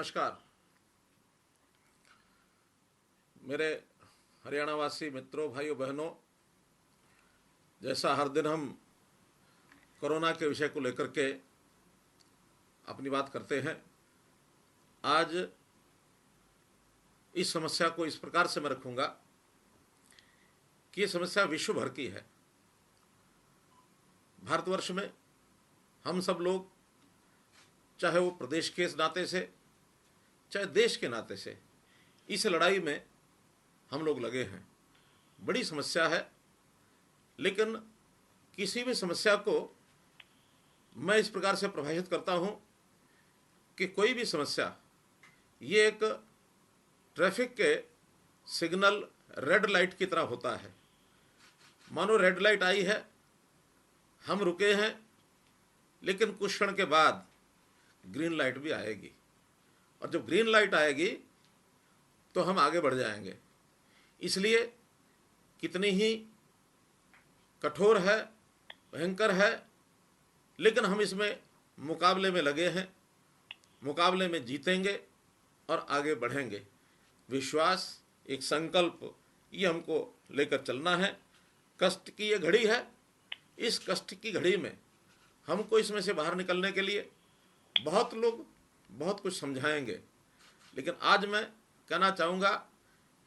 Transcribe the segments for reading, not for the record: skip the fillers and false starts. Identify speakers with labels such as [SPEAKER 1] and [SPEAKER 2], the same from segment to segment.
[SPEAKER 1] नमस्कार। मेरे हरियाणावासी मित्रों, भाइयों बहनों, जैसा हर दिन हम कोरोना के विषय को लेकर के अपनी बात करते हैं, आज इस समस्या को इस प्रकार से मैं रखूंगा कि ये समस्या विश्व भर की है। भारतवर्ष में हम सब लोग, चाहे वो प्रदेश के नाते से, चाहे देश के नाते से, इस लड़ाई में हम लोग लगे हैं। बड़ी समस्या है, लेकिन किसी भी समस्या को मैं इस प्रकार से परिभाषित करता हूं कि कोई भी समस्या ये एक ट्रैफिक के सिग्नल रेड लाइट की तरह होता है। मानो रेड लाइट आई है, हम रुके हैं, लेकिन कुछ क्षण के बाद ग्रीन लाइट भी आएगी, और जब ग्रीन लाइट आएगी तो हम आगे बढ़ जाएंगे। इसलिए कितनी ही कठोर है, भयंकर है, लेकिन हम इसमें मुकाबले में लगे हैं, मुकाबले में जीतेंगे और आगे बढ़ेंगे। विश्वास, एक संकल्प, ये हमको लेकर चलना है। कष्ट की ये घड़ी है, इस कष्ट की घड़ी में हमको इसमें से बाहर निकलने के लिए बहुत लोग बहुत कुछ समझाएंगे, लेकिन आज मैं कहना चाहूँगा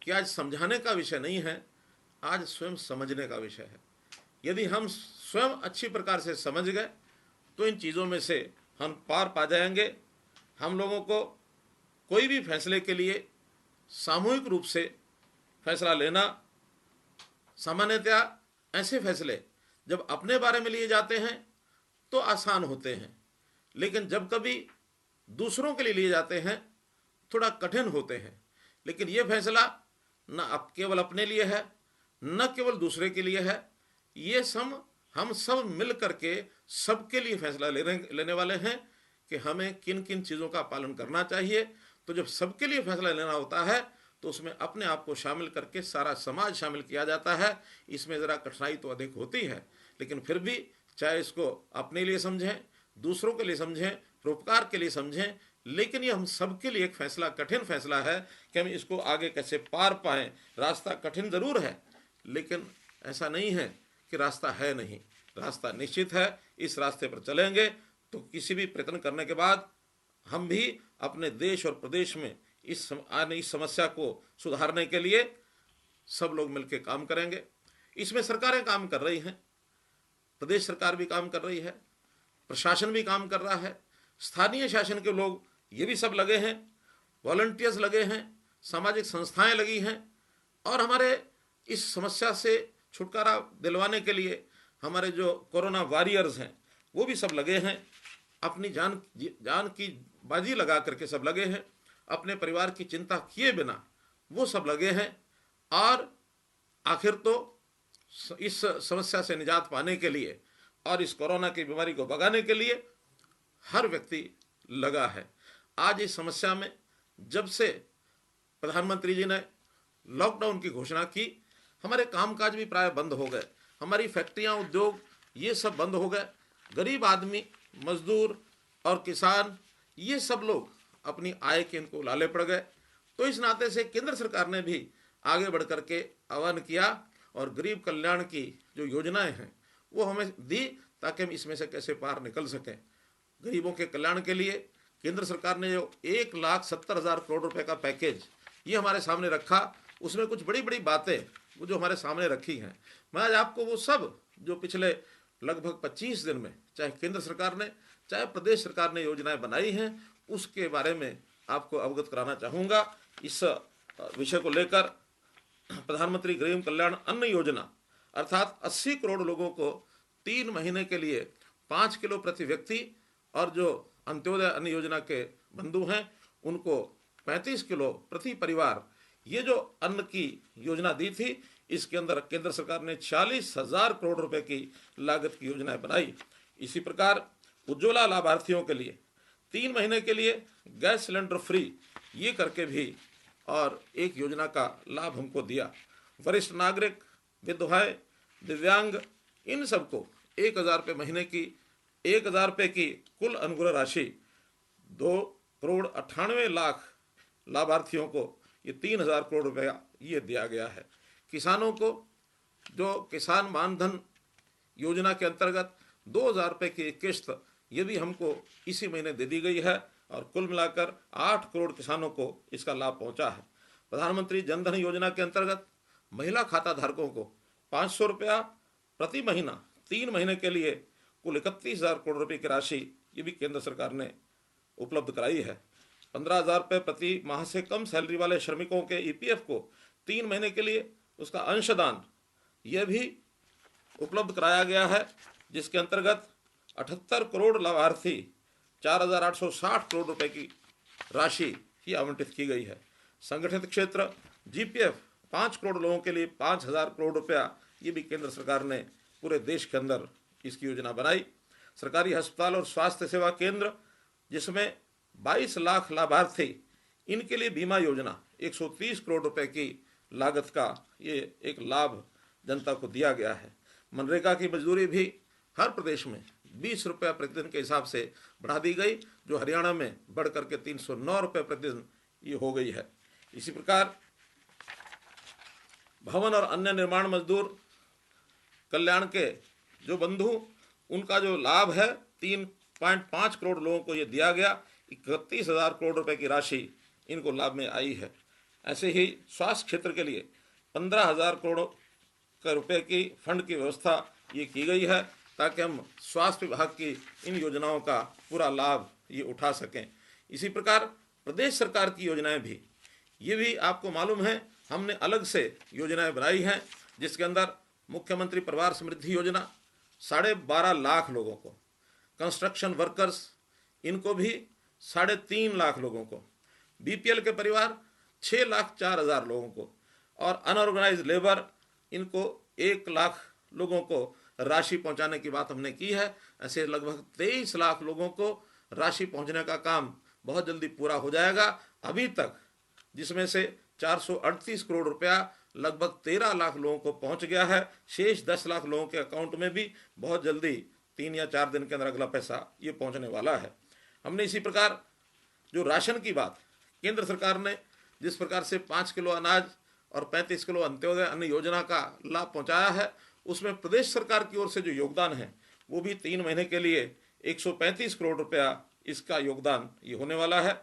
[SPEAKER 1] कि आज समझाने का विषय नहीं है, आज स्वयं समझने का विषय है। यदि हम स्वयं अच्छी प्रकार से समझ गए तो इन चीज़ों में से हम पार पा जाएंगे। हम लोगों को कोई भी फैसले के लिए सामूहिक रूप से फैसला लेना, सामान्यतया ऐसे फैसले जब अपने बारे में लिए जाते हैं तो आसान होते हैं, लेकिन जब कभी दूसरों के लिए लिए जाते हैं थोड़ा कठिन होते हैं। लेकिन ये फैसला न अब केवल अपने लिए है, न केवल दूसरे के लिए है, ये हम सब मिल करके सबके लिए फैसला लेने वाले हैं कि हमें किन किन चीज़ों का पालन करना चाहिए। तो जब सबके लिए फैसला लेना होता है तो उसमें अपने आप को शामिल करके सारा समाज शामिल किया जाता है। इसमें ज़रा कठिनाई तो अधिक होती है, लेकिन फिर भी चाहे इसको अपने लिए समझें, दूसरों के लिए समझें, परोपकार के लिए समझें, लेकिन ये हम सबके लिए एक फैसला, कठिन फैसला है कि हम इसको आगे कैसे पार पाएं। रास्ता कठिन ज़रूर है, लेकिन ऐसा नहीं है कि रास्ता है नहीं, रास्ता निश्चित है। इस रास्ते पर चलेंगे तो किसी भी प्रयत्न करने के बाद हम भी अपने देश और प्रदेश में इस समस्या को सुधारने के लिए सब लोग मिलकर काम करेंगे। इसमें सरकारें काम कर रही हैं, प्रदेश सरकार भी काम कर रही है, प्रशासन भी काम कर रहा है, स्थानीय शासन के लोग ये भी सब लगे हैं, वॉलंटियर्स लगे हैं, सामाजिक संस्थाएं लगी हैं, और हमारे इस समस्या से छुटकारा दिलवाने के लिए हमारे जो कोरोना वॉरियर्स हैं वो भी सब लगे हैं। अपनी जान की बाजी लगा करके सब लगे हैं, अपने परिवार की चिंता किए बिना वो सब लगे हैं। और आखिर तो इस समस्या से निजात पाने के लिए और इस कोरोना की बीमारी को भगाने के लिए हर व्यक्ति लगा है। आज इस समस्या में जब से प्रधानमंत्री जी ने लॉकडाउन की घोषणा की, हमारे कामकाज भी प्राय बंद हो गए, हमारी फैक्ट्रियां, उद्योग ये सब बंद हो गए। गरीब आदमी, मजदूर और किसान, ये सब लोग अपनी आय के इनको लाले पड़ गए। तो इस नाते से केंद्र सरकार ने भी आगे बढ़ करके आह्वान किया और गरीब कल्याण की जो योजनाएं हैं वो हमें दी, ताकि हम इसमें से कैसे पार निकल सकें। गरीबों के कल्याण के लिए केंद्र सरकार ने जो 1,70,000 करोड़ रुपए का पैकेज ये हमारे सामने रखा, उसमें कुछ बड़ी बड़ी बातें वो जो हमारे सामने रखी हैं, मैं आज आपको वो सब जो पिछले लगभग 25 दिन में चाहे केंद्र सरकार ने चाहे प्रदेश सरकार ने योजनाएं बनाई हैं उसके बारे में आपको अवगत कराना चाहूँगा। इस विषय को लेकर प्रधानमंत्री गरीब कल्याण अन्न योजना अर्थात 80 करोड़ लोगों को 3 महीने के लिए 5 किलो प्रति व्यक्ति, और जो अंत्योदय अन्न योजना के बंधु हैं उनको 35 किलो प्रति परिवार, ये जो अन्न की योजना दी थी, इसके अंदर केंद्र सरकार ने 40,000 करोड़ रुपए की लागत की योजनाएं बनाई। इसी प्रकार उज्ज्वला लाभार्थियों के लिए 3 महीने के लिए गैस सिलेंडर फ्री ये करके भी और एक योजना का लाभ हमको दिया। वरिष्ठ नागरिक, विधवाएं, दिव्यांग, इन सबको 1,000 रुपये महीने की 1,000 रुपये की कुल अनुग्रह राशि 98 लाख लाभार्थियों को ये 3,000 करोड़ रुपया ये दिया गया है। किसानों को जो किसान मानधन योजना के अंतर्गत 2,000 रुपये की किस्त ये भी हमको इसी महीने दे दी गई है और कुल मिलाकर 8 करोड़ किसानों को इसका लाभ पहुंचा है। प्रधानमंत्री जनधन योजना के अंतर्गत महिला खाता धारकों को 500 रुपया प्रति महीना 3 महीने के लिए कुल 31,000 करोड़ रुपये की राशि ये भी केंद्र सरकार ने उपलब्ध कराई है। 15,000 रुपये प्रति माह से कम सैलरी वाले श्रमिकों के ईपीएफ को 3 महीने के लिए उसका अंशदान यह भी उपलब्ध कराया गया है, जिसके अंतर्गत 78 करोड़ लाभार्थी 4,860 करोड़ रुपए की राशि ही आवंटित की गई है। संगठित क्षेत्र जीपीएफ 5 करोड़ लोगों के लिए 5,000 करोड़ रुपया ये भी केंद्र सरकार ने पूरे देश के अंदर इसकी योजना बनाई। सरकारी अस्पताल और स्वास्थ्य सेवा केंद्र जिसमें 22 लाख लाभार्थी, इनके लिए बीमा योजना 130 करोड़ रुपए की लागत का ये एक लाभ जनता को दिया गया है। मनरेगा की मजदूरी भी हर प्रदेश में 20 रुपये प्रतिदिन के हिसाब से बढ़ा दी गई, जो हरियाणा में बढ़ करके 309 रुपये प्रतिदिन ये हो गई है। इसी प्रकार भवन और अन्य निर्माण मजदूर कल्याण के जो बंधु, उनका जो लाभ है 3.5 करोड़ लोगों को ये दिया गया। 31,000 करोड़ रुपए की राशि इनको लाभ में आई है। ऐसे ही स्वास्थ्य क्षेत्र के लिए 15,000 करोड़ का रुपए की फंड की व्यवस्था ये की गई है, ताकि हम स्वास्थ्य विभाग की इन योजनाओं का पूरा लाभ ये उठा सकें। इसी प्रकार प्रदेश सरकार की योजनाएं भी, ये भी आपको मालूम है, हमने अलग से योजनाएं बनाई हैं, जिसके अंदर मुख्यमंत्री परिवार समृद्धि योजना 12.5 लाख लोगों को, कंस्ट्रक्शन वर्कर्स इनको भी 3.5 लाख लोगों को, बीपीएल के परिवार 6,04,000 लोगों को, और अनऑर्गेनाइज लेबर इनको 1 लाख लोगों को राशि पहुंचाने की बात हमने की है। ऐसे लगभग 23 लाख लोगों को राशि पहुंचने का काम बहुत जल्दी पूरा हो जाएगा। अभी तक जिसमें से 438 करोड़ रुपया लगभग 13 लाख लोगों को पहुंच गया है। शेष 10 लाख लोगों के अकाउंट में भी बहुत जल्दी 3 या 4 दिन के अंदर अगला पैसा ये पहुंचने वाला है। हमने इसी प्रकार जो राशन की बात, केंद्र सरकार ने जिस प्रकार से 5 किलो अनाज और 35 किलो अंत्योदय अन्न योजना का लाभ पहुंचाया है, उसमें प्रदेश सरकार की ओर से जो योगदान है वो भी 3 महीने के लिए 135 करोड़ रुपया इसका योगदान ये होने वाला है।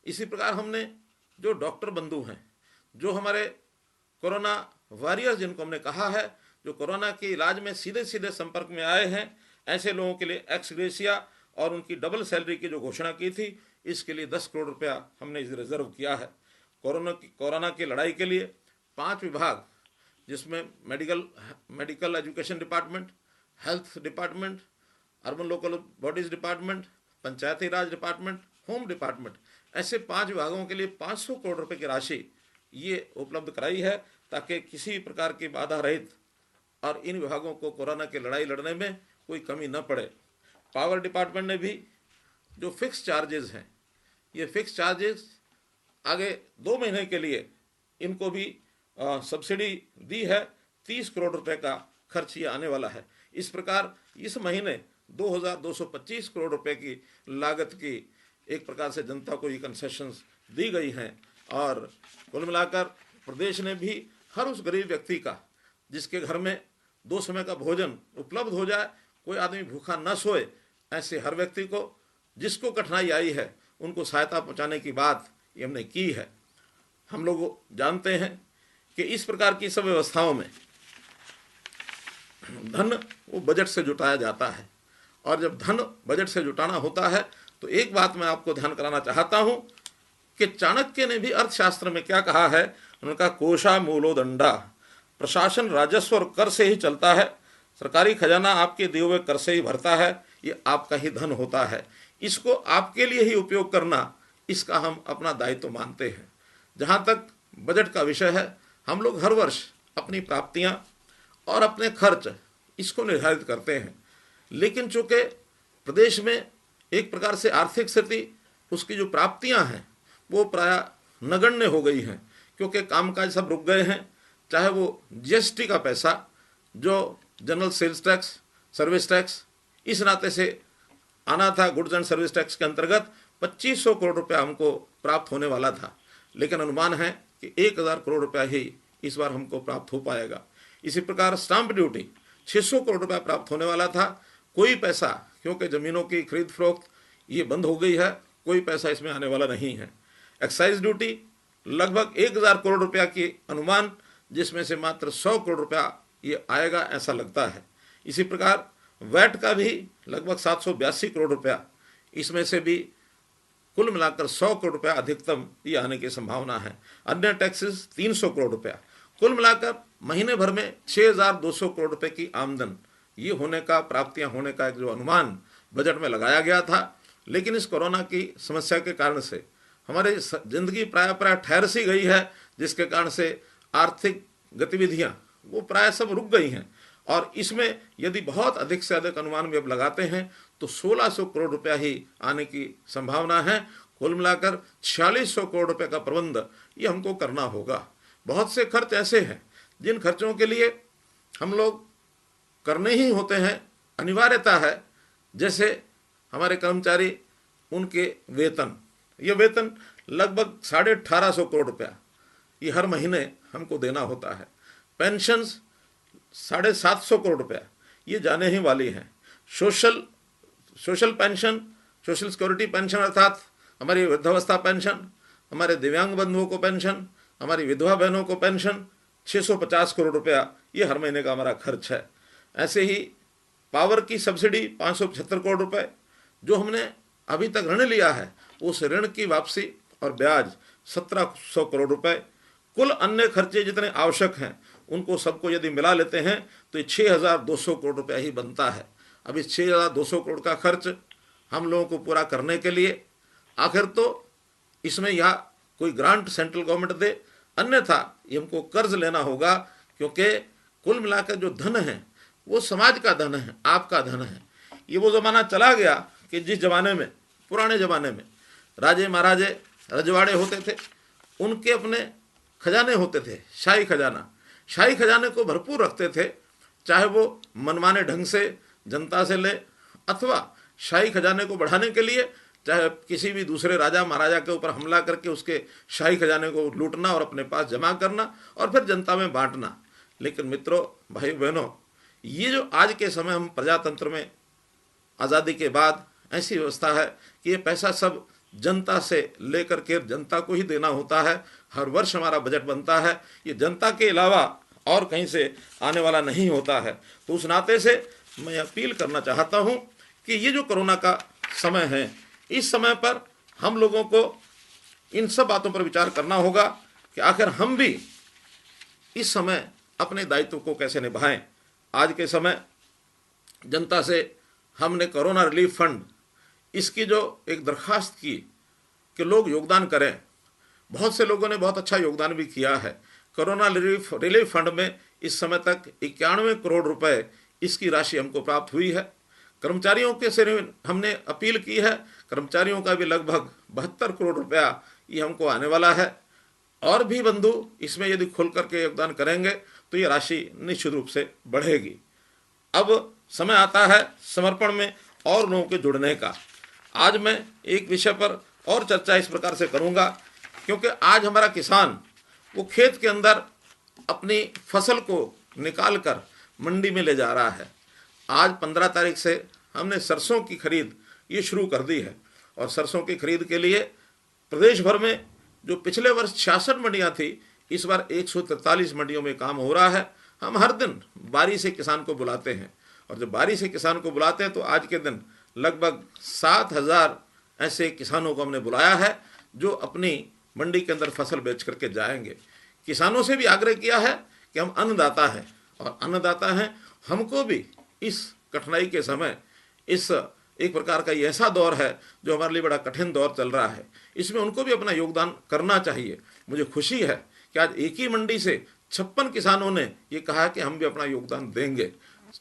[SPEAKER 1] इसी प्रकार हमने जो डॉक्टर बंधु हैं, जो हमारे कोरोना वॉरियर्स जिनको हमने कहा है, जो कोरोना के इलाज में सीधे सीधे संपर्क में आए हैं, ऐसे लोगों के लिए एक्स ग्रेशिया और उनकी डबल सैलरी की जो घोषणा की थी, इसके लिए 10 करोड़ रुपया हमने रिजर्व किया है। कोरोना की लड़ाई के लिए 5 विभाग, जिसमें medical education department, health department, urban local bodies department, Panchayati Raj department, home department, ऐसे 5 विभागों के लिए 500 करोड़ रुपए की राशि ये उपलब्ध कराई है, ताकि किसी प्रकार की बाधा रहित और इन विभागों को कोरोना की लड़ाई लड़ने में कोई कमी न पड़े। पावर डिपार्टमेंट ने भी जो फिक्स चार्जेस हैं, ये फिक्स चार्जेस आगे 2 महीने के लिए इनको भी सब्सिडी दी है। 30 करोड़ रुपए का खर्च ये आने वाला है। इस प्रकार इस महीने 2,225 करोड़ रुपए की लागत की एक प्रकार से जनता को ये कंसेशंस दी गई हैं, और कुल मिलाकर प्रदेश ने भी हर उस गरीब व्यक्ति का, जिसके घर में 2 समय का भोजन उपलब्ध हो जाए, कोई आदमी भूखा न सोए, ऐसे हर व्यक्ति को जिसको कठिनाई आई है उनको सहायता पहुंचाने की बात ये हमने की है। हम लोग जानते हैं कि इस प्रकार की सब व्यवस्थाओं में धन वो बजट से जुटाया जाता है, और जब धन बजट से जुटाना होता है तो एक बात मैं आपको ध्यान कराना चाहता हूं कि चाणक्य ने भी अर्थशास्त्र में क्या कहा है। उनका कोशा मूलो दंडा, प्रशासन राजस्व और कर से ही चलता है, सरकारी खजाना आपके दिए हुए कर से ही भरता है, ये आपका ही धन होता है, इसको आपके लिए ही उपयोग करना, इसका हम अपना दायित्व मानते हैं। जहाँ तक बजट का विषय है, हम लोग हर वर्ष अपनी प्राप्तियां और अपने खर्च इसको निर्धारित करते हैं, लेकिन चूंकि प्रदेश में एक प्रकार से आर्थिक स्थिति, उसकी जो प्राप्तियां हैं वो प्राय नगण्य हो गई हैं, क्योंकि कामकाज सब रुक गए हैं। चाहे वो जीएसटी का पैसा, जो general sales tax, service tax, इस नाते से आना था गुड्स एंड सर्विस टैक्स के अंतर्गत, 2500 करोड़ रुपया हमको प्राप्त होने वाला था, लेकिन अनुमान है कि 1000 करोड़ रुपया ही इस बार हमको प्राप्त हो पाएगा। इसी प्रकार स्टाम्प ड्यूटी 600 करोड़ रुपया प्राप्त होने वाला था, कोई पैसा, क्योंकि ज़मीनों की खरीद फरोख्त ये बंद हो गई है, कोई पैसा इसमें आने वाला नहीं है। एक्साइज ड्यूटी लगभग 1000 करोड़ रुपया की अनुमान, जिसमें से मात्र 100 करोड़ रुपया ये आएगा ऐसा लगता है। इसी प्रकार वैट का भी लगभग 782 करोड़ रुपया, इसमें से भी कुल मिलाकर 100 करोड़ रुपया अधिकतम ये आने की संभावना है। अन्य टैक्सेस 300 करोड़ रुपया, कुल मिलाकर महीने भर में 6200 करोड़ रुपए की आमदन ये होने का, प्राप्तियां होने का एक जो अनुमान बजट में लगाया गया था। लेकिन इस कोरोना की समस्या के कारण से हमारी जिंदगी प्राय ठहर सी गई है, जिसके कारण से आर्थिक गतिविधियां वो प्राय सब रुक गई हैं। और इसमें यदि बहुत अधिक से अधिक अनुमान भी अब लगाते हैं तो 1600 करोड़ रुपया ही आने की संभावना है। कुल मिलाकर 4600 करोड़ रुपए का प्रबंध ये हमको करना होगा। बहुत से खर्च ऐसे हैं जिन खर्चों के लिए हम लोग करने ही होते हैं, अनिवार्यता है। जैसे हमारे कर्मचारी, उनके वेतन, ये वेतन लगभग 1850 करोड़ रुपया ये हर महीने हमको देना होता है। पेंशन्स 750 करोड़ रुपया ये जाने ही वाली हैं। Social pension, social security pension अर्थात हमारी वृद्धावस्था पेंशन, हमारे दिव्यांग बंधुओं को पेंशन, हमारी विधवा बहनों को पेंशन 650 करोड़ रुपया ये हर महीने का हमारा खर्च है। ऐसे ही पावर की सब्सिडी 575 करोड़ रुपए, जो हमने अभी तक ऋण लिया है उस ऋण की वापसी और ब्याज 1700 करोड़ रुपए। कुल अन्य खर्चे जितने आवश्यक हैं उनको सबको यदि मिला लेते हैं तो ये 6200 करोड़ रुपया ही बनता है। अब इस 6200 करोड़ का खर्च हम लोगों को पूरा करने के लिए आखिर तो इसमें या कोई ग्रांट सेंट्रल गवर्नमेंट दे, अन्यथा ये हमको कर्ज लेना होगा, क्योंकि कुल मिलाकर जो धन है वो समाज का धन है, आपका धन है। ये वो ज़माना चला गया कि जिस ज़माने में, पुराने ज़माने में राजे महाराजे रजवाड़े होते थे, उनके अपने खजाने होते थे, शाही खजाना। शाही खजाने को भरपूर रखते थे, चाहे वो मनमाने ढंग से जनता से ले, अथवा शाही खजाने को बढ़ाने के लिए चाहे किसी भी दूसरे राजा महाराजा के ऊपर हमला करके उसके शाही खजाने को लूटना और अपने पास जमा करना और फिर जनता में बांटना। लेकिन मित्रों, भाई बहनों, ये जो आज के समय हम प्रजातंत्र में आज़ादी के बाद ऐसी व्यवस्था है कि ये पैसा सब जनता से लेकर के जनता को ही देना होता है। हर वर्ष हमारा बजट बनता है, ये जनता के अलावा और कहीं से आने वाला नहीं होता है। तो उस नाते से मैं अपील करना चाहता हूँ कि ये जो कोरोना का समय है, इस समय पर हम लोगों को इन सब बातों पर विचार करना होगा कि आखिर हम भी इस समय अपने दायित्व को कैसे निभाएं। आज के समय जनता से हमने कोरोना रिलीफ फंड इसकी जो एक दरख्वास्त की कि लोग योगदान करें, बहुत से लोगों ने बहुत अच्छा योगदान भी किया है। कोरोना रिलीफ फंड में इस समय तक 91 करोड़ रुपए इसकी राशि हमको प्राप्त हुई है। कर्मचारियों के से हमने अपील की है, कर्मचारियों का भी लगभग 72 करोड़ रुपया ये हमको आने वाला है। और भी बंधु इसमें यदि खुल करके योगदान करेंगे तो ये राशि निश्चित रूप से बढ़ेगी। अब समय आता है समर्पण में और लोगों के जुड़ने का। आज मैं एक विषय पर और चर्चा इस प्रकार से करूंगा, क्योंकि आज हमारा किसान वो खेत के अंदर अपनी फसल को निकाल कर मंडी में ले जा रहा है। आज 15 तारीख से हमने सरसों की खरीद ये शुरू कर दी है, और सरसों की खरीद के लिए प्रदेश भर में जो पिछले वर्ष 66 मंडियाँ थी, इस बार 143 मंडियों में काम हो रहा है। हम हर दिन बारी से किसान को बुलाते हैं, और जब बारी से किसान को बुलाते हैं तो आज के दिन लगभग 7000 ऐसे किसानों को हमने बुलाया है जो अपनी मंडी के अंदर फसल बेच करके जाएंगे। किसानों से भी आग्रह किया है कि हम अन्नदाता हैं, और अन्नदाता हैं, हमको भी इस कठिनाई के समय, इस एक प्रकार का ये ऐसा दौर है जो हमारे लिए बड़ा कठिन दौर चल रहा है, इसमें उनको भी अपना योगदान करना चाहिए। मुझे खुशी है कि आज एक ही मंडी से 56 किसानों ने ये कहा कि हम भी अपना योगदान देंगे।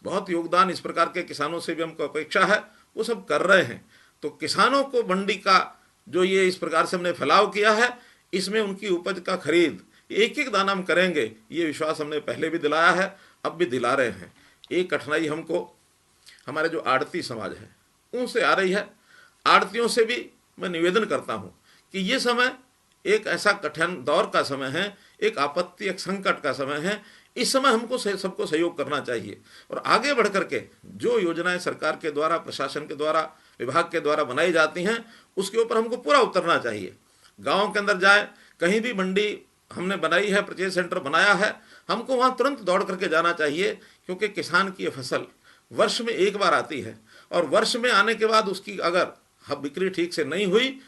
[SPEAKER 1] बहुत योगदान इस प्रकार के किसानों से भी हमको अपेक्षा है, वो सब कर रहे हैं। तो किसानों को मंडी का जो ये इस प्रकार से हमने फैलाव किया है, इसमें उनकी उपज का खरीद एक एक दाना हम करेंगे, ये विश्वास हमने पहले भी दिलाया है, अब भी दिला रहे हैं। एक कठिनाई हमको हमारे जो आड़ती समाज है उनसे आ रही है। आड़तियों से भी मैं निवेदन करता हूँ कि ये समय एक ऐसा कठिन दौर का समय है, एक आपत्ति, एक संकट का समय है। इस समय हमको सबको सहयोग करना चाहिए और आगे बढ़ करके जो योजनाएं सरकार के द्वारा, प्रशासन के द्वारा, विभाग के द्वारा बनाई जाती हैं, उसके ऊपर हमको पूरा उतरना चाहिए। गाँव के अंदर जाए, कहीं भी मंडी हमने बनाई है, परचेज सेंटर बनाया है, हमको वहाँ तुरंत दौड़ करके जाना चाहिए, क्योंकि किसान की ये फसल वर्ष में एक बार आती है और वर्ष में आने के बाद उसकी अगर बिक्री ठीक से नहीं हुई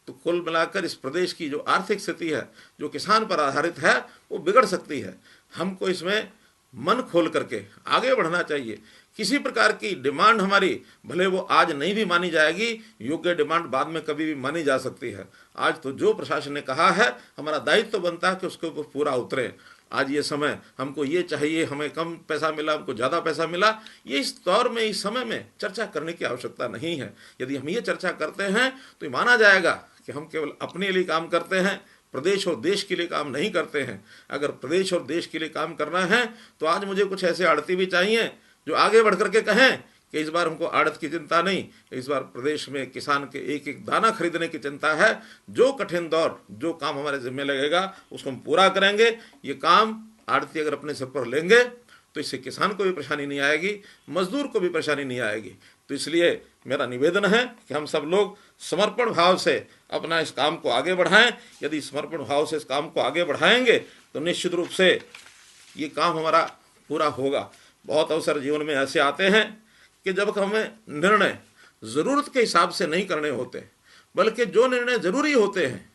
[SPEAKER 1] तो कुल मिलाकर इस प्रदेश की जो आर्थिक स्थिति है, जो किसान पर आधारित है, वो बिगड़ सकती है। हमको इसमें मन खोल करके आगे बढ़ना चाहिए। किसी प्रकार की डिमांड हमारी भले वो आज नहीं भी मानी जाएगी, योग्य डिमांड बाद में कभी भी मानी जा सकती है। आज तो जो प्रशासन ने कहा है, हमारा दायित्व तो बनता है कि उसके ऊपर पूरा उतरे। आज ये समय हमको ये चाहिए, हमें कम पैसा मिला, हमको ज़्यादा पैसा मिला, ये इस दौर में, इस समय में चर्चा करने की आवश्यकता नहीं है। यदि हम ये चर्चा करते हैं तो ये माना जाएगा कि हम केवल अपने लिए काम करते हैं, प्रदेश और देश के लिए काम नहीं करते हैं। अगर प्रदेश और देश के लिए काम करना है तो आज मुझे कुछ ऐसे आड़ती भी चाहिए जो आगे बढ़ करके कहें कि इस बार हमको आड़त की चिंता नहीं, इस बार प्रदेश में किसान के एक एक दाना खरीदने की चिंता है। जो कठिन दौर, जो काम हमारे जिम्मे लगेगा, उसको हम पूरा करेंगे। ये काम आड़ती अगर अपने सिर पर लेंगे तो इससे किसान को भी परेशानी नहीं आएगी, मजदूर को भी परेशानी नहीं आएगी। तो इसलिए मेरा निवेदन है कि हम सब लोग समर्पण भाव से अपना इस काम को आगे बढ़ाएं। यदि समर्पण भाव से इस काम को आगे बढ़ाएंगे तो निश्चित रूप से ये काम हमारा पूरा होगा। बहुत अवसर जीवन में ऐसे आते हैं कि जब हमें निर्णय ज़रूरत के हिसाब से नहीं करने होते, बल्कि जो निर्णय ज़रूरी होते हैं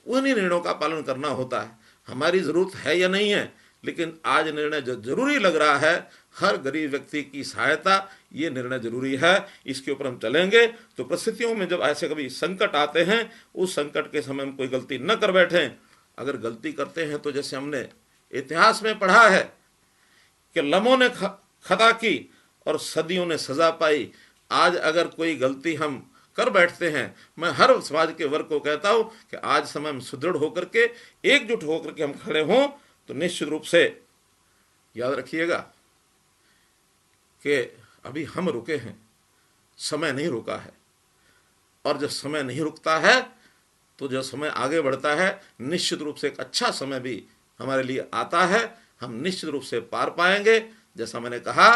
[SPEAKER 1] उन्हीं निर्णयों का पालन करना होता है। हमारी ज़रूरत है या नहीं है, लेकिन आज निर्णय जो जरूरी लग रहा है, हर गरीब व्यक्ति की सहायता, ये निर्णय जरूरी है। इसके ऊपर हम चलेंगे तो परिस्थितियों में जब ऐसे कभी संकट आते हैं, उस संकट के समय हम कोई गलती न कर बैठें। अगर गलती करते हैं तो जैसे हमने इतिहास में पढ़ा है कि लम्हों ने खता की और सदियों ने सजा पाई। आज अगर कोई गलती हम कर बैठते हैं, मैं हर समाज के वर्ग को कहता हूँ कि आज समय हम सुदृढ़ होकर के, एकजुट होकर के हम खड़े हों तो निश्चित रूप से याद रखिएगा कि अभी हम रुके हैं, समय नहीं रुका है। और जब समय नहीं रुकता है तो जब समय आगे बढ़ता है, निश्चित रूप से एक अच्छा समय भी हमारे लिए आता है। हम निश्चित रूप से पार पाएंगे। जैसा मैंने कहा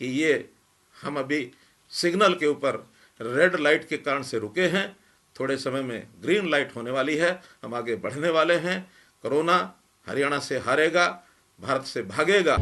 [SPEAKER 1] कि ये हम अभी सिग्नल के ऊपर रेड लाइट के कारण से रुके हैं, थोड़े समय में ग्रीन लाइट होने वाली है, हम आगे बढ़ने वाले हैं। कोरोना हरियाणा से हारेगा, भारत से भागेगा।